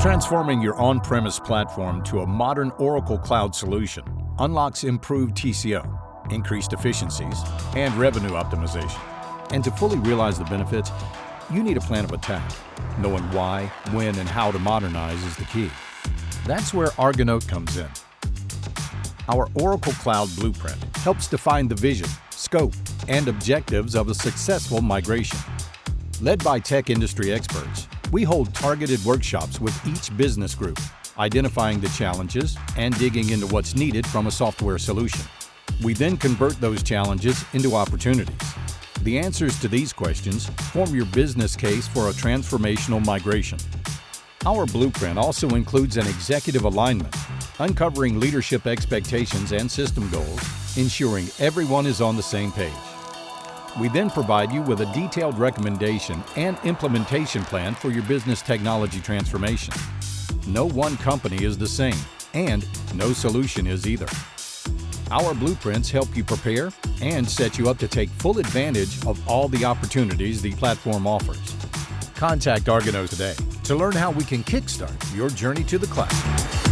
Transforming your on-premise platform to a modern Oracle Cloud solution unlocks improved TCO, increased efficiencies, and revenue optimization. And to fully realize the benefits, you need a plan of attack. Knowing why, when, and how to modernize is the key. That's where Argano comes in. Our Oracle Cloud Blueprint helps define the vision, scope, and objectives of a successful migration. Led by tech industry experts, we hold targeted workshops with each business group, identifying the challenges and digging into what's needed from a software solution. We then convert those challenges into opportunities. The answers to these questions form your business case for a transformational migration. Our blueprint also includes an executive alignment, uncovering leadership expectations and system goals, ensuring everyone is on the same page. We then provide you with a detailed recommendation and implementation plan for your business technology transformation. No one company is the same, and no solution is either. Our blueprints help you prepare and set you up to take full advantage of all the opportunities the platform offers. Contact Argano today to learn how we can kickstart your journey to the cloud.